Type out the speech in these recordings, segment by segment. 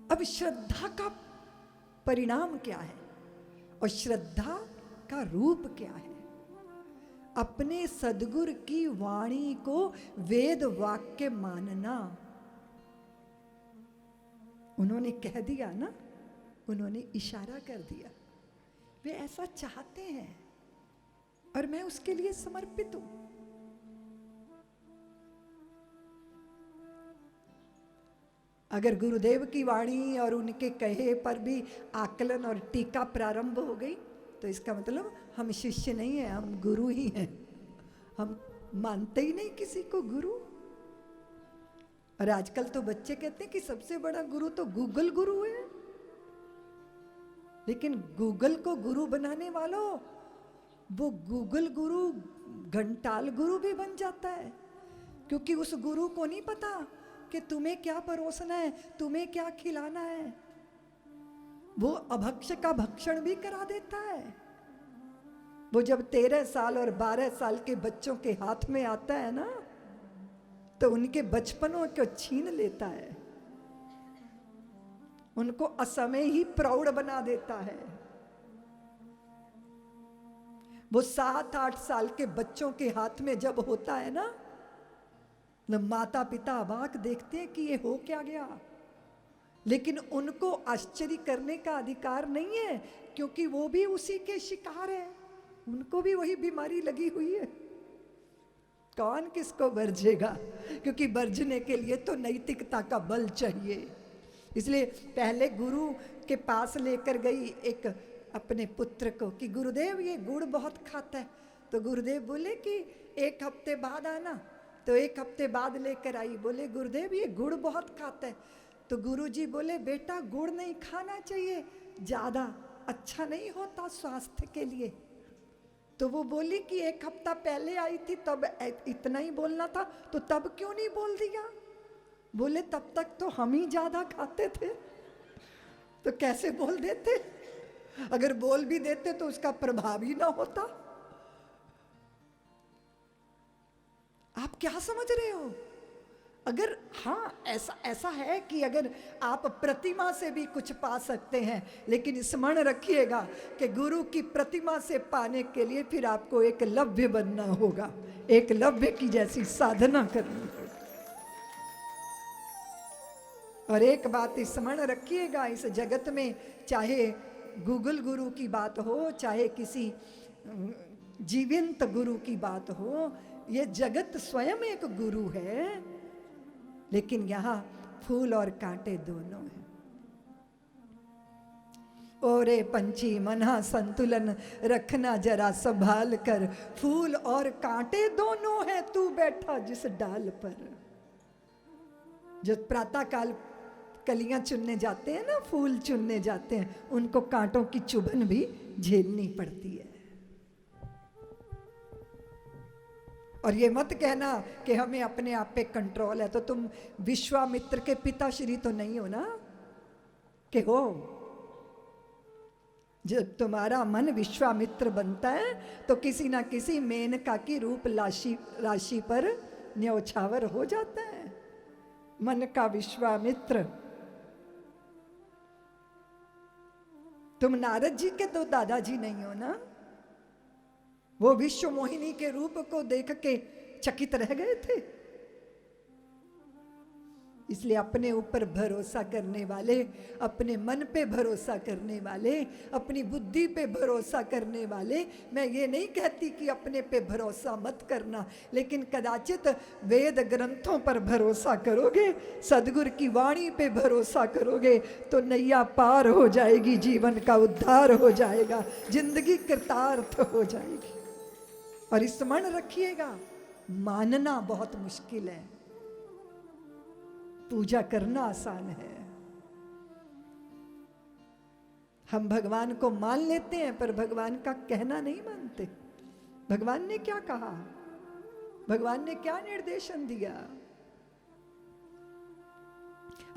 अब श्रद्धा का परिणाम क्या है और श्रद्धा का रूप क्या है? अपने सद्गुरु की वाणी को वेद वाक्य मानना। उन्होंने कह दिया ना, उन्होंने इशारा कर दिया, वे ऐसा चाहते हैं और मैं उसके लिए समर्पित हूं। अगर गुरुदेव की वाणी और उनके कहे पर भी आकलन और टीका प्रारंभ हो गई तो इसका मतलब हम शिष्य नहीं हैं, हम गुरु ही हैं। हम मानते ही नहीं किसी को गुरु। और आजकल तो बच्चे कहते हैं कि सबसे बड़ा गुरु तो गूगल गुरु है। लेकिन गूगल को गुरु बनाने वालों, वो गूगल गुरु घंटाल गुरु भी बन जाता है, क्योंकि उस गुरु को नहीं पता कि तुम्हें क्या परोसना है, तुम्हें क्या खिलाना है। वो अभक्ष का भक्षण भी करा देता है। वो जब 13 साल और 12 साल के बच्चों के हाथ में आता है ना, तो उनके बचपनों को छीन लेता है, उनको असमय ही प्रौढ़ बना देता है। वो 7-8 साल के बच्चों के हाथ में जब होता है ना, माता पिता अबाक देखते हैं कि ये हो क्या गया। लेकिन उनको आश्चर्य करने का अधिकार नहीं है, क्योंकि वो भी उसी के शिकार है, उनको भी वही बीमारी लगी हुई है। कौन किसको बरजेगा, क्योंकि बरजने के लिए तो नैतिकता का बल चाहिए। इसलिए पहले गुरु के पास लेकर गई एक अपने पुत्र को कि गुरुदेव ये गुड़ बहुत खाता है। तो गुरुदेव बोले कि 1 हफ्ते बाद आना। तो 1 हफ्ते बाद लेकर आई, बोले गुरुदेव ये गुड़ बहुत खाता है। तो गुरुजी बोले बेटा गुड़ नहीं खाना चाहिए, ज़्यादा अच्छा नहीं होता स्वास्थ्य के लिए। तो वो बोली कि 1 हफ्ता पहले आई थी तब इतना ही बोलना था, तो तब क्यों नहीं बोल दिया? बोले तब तक तो हम ही ज़्यादा खाते थे, तो कैसे बोल देते? अगर बोल भी देते तो उसका प्रभाव ही ना होता। आप क्या समझ रहे हो? अगर हाँ ऐसा है कि अगर आप प्रतिमा से भी कुछ पा सकते हैं, लेकिन स्मरण रखिएगा कि गुरु की प्रतिमा से पाने के लिए फिर आपको एक लव्य बनना होगा, एक लव्य की जैसी साधना करनी होगी। और एक बात स्मरण रखिएगा, इस जगत में चाहे गूगल गुरु की बात हो, चाहे किसी जीवंत गुरु की बात हो, ये जगत स्वयं एक गुरु है, लेकिन यहाँ फूल और कांटे दोनों हैं। ओरे पंछी मना संतुलन रखना जरा संभाल कर, फूल और कांटे दोनों हैं तू बैठा जिस डाल पर। जो प्रातः काल कलियां चुनने जाते हैं ना, फूल चुनने जाते हैं, उनको कांटों की चुभन भी झेलनी पड़ती है। और ये मत कहना कि हमें अपने आप पे कंट्रोल है। तो तुम विश्वामित्र के पिताश्री तो नहीं हो ना, कि हो। जब तुम्हारा मन विश्वामित्र बनता है तो किसी ना किसी मेनका की रूप राशि पर न्यौछावर हो जाता है। मन का विश्वामित्र। तुम नारद जी के तो दादाजी नहीं हो ना। वो विश्व मोहिनी के रूप को देख के चकित रह गए थे। इसलिए अपने ऊपर भरोसा करने वाले, अपने मन पे भरोसा करने वाले, अपनी बुद्धि पे भरोसा करने वाले, मैं ये नहीं कहती कि अपने पे भरोसा मत करना, लेकिन कदाचित वेद ग्रंथों पर भरोसा करोगे, सदगुरु की वाणी पे भरोसा करोगे तो नैया पार हो जाएगी, जीवन का उद्धार हो जाएगा, जिंदगी कृतार्थ हो जाएगी। और स्मरण रखिएगा, मानना बहुत मुश्किल है, पूजा करना आसान है। हम भगवान को मान लेते हैं पर भगवान का कहना नहीं मानते। भगवान ने क्या कहा, भगवान ने क्या निर्देशन दिया?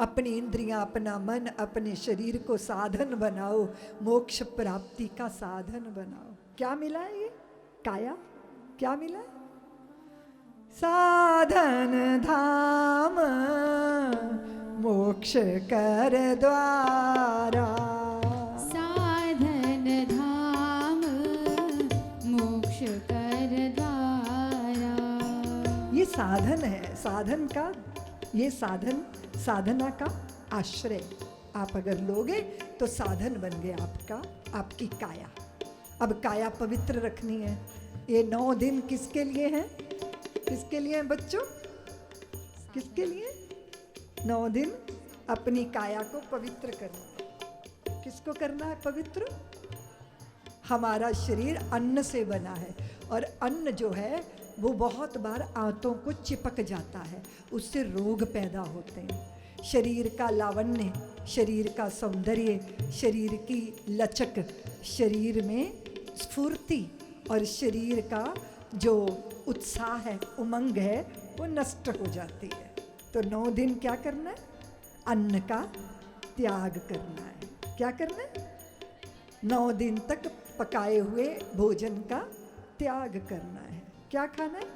अपनी इंद्रियां, अपना मन, अपने शरीर को साधन बनाओ, मोक्ष प्राप्ति का साधन बनाओ। क्या मिला है ये? काया क्या मिला है? साधन धाम मोक्ष कर द्वारा। साधन धाम मोक्ष कर द्वारा। ये साधन है, साधन का, ये साधन, साधना का आश्रय आप अगर लोगे तो साधन बन गया आपका, आपकी काया। अब काया पवित्र रखनी है। ये 9 दिन किसके लिए हैं? किसके लिए हैं बच्चों? किसके लिए? 9 दिन अपनी काया को पवित्र करना है। किसको करना है पवित्र? हमारा शरीर अन्न से बना है और अन्न जो है वो बहुत बार आंतों को चिपक जाता है, उससे रोग पैदा होते हैं। शरीर का लावण्य, शरीर का सौंदर्य, शरीर की लचक, शरीर में स्फूर्ति और शरीर का जो उत्साह है, उमंग है, वो नष्ट हो जाती है। तो 9 दिन क्या करना है? अन्न का त्याग करना है। क्या करना है? 9 दिन तक पकाए हुए भोजन का त्याग करना है। क्या खाना है?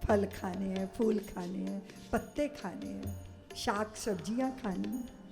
फल खाने हैं, फूल खाने हैं, पत्ते खाने हैं, शाक सब्जियां खानी हैं।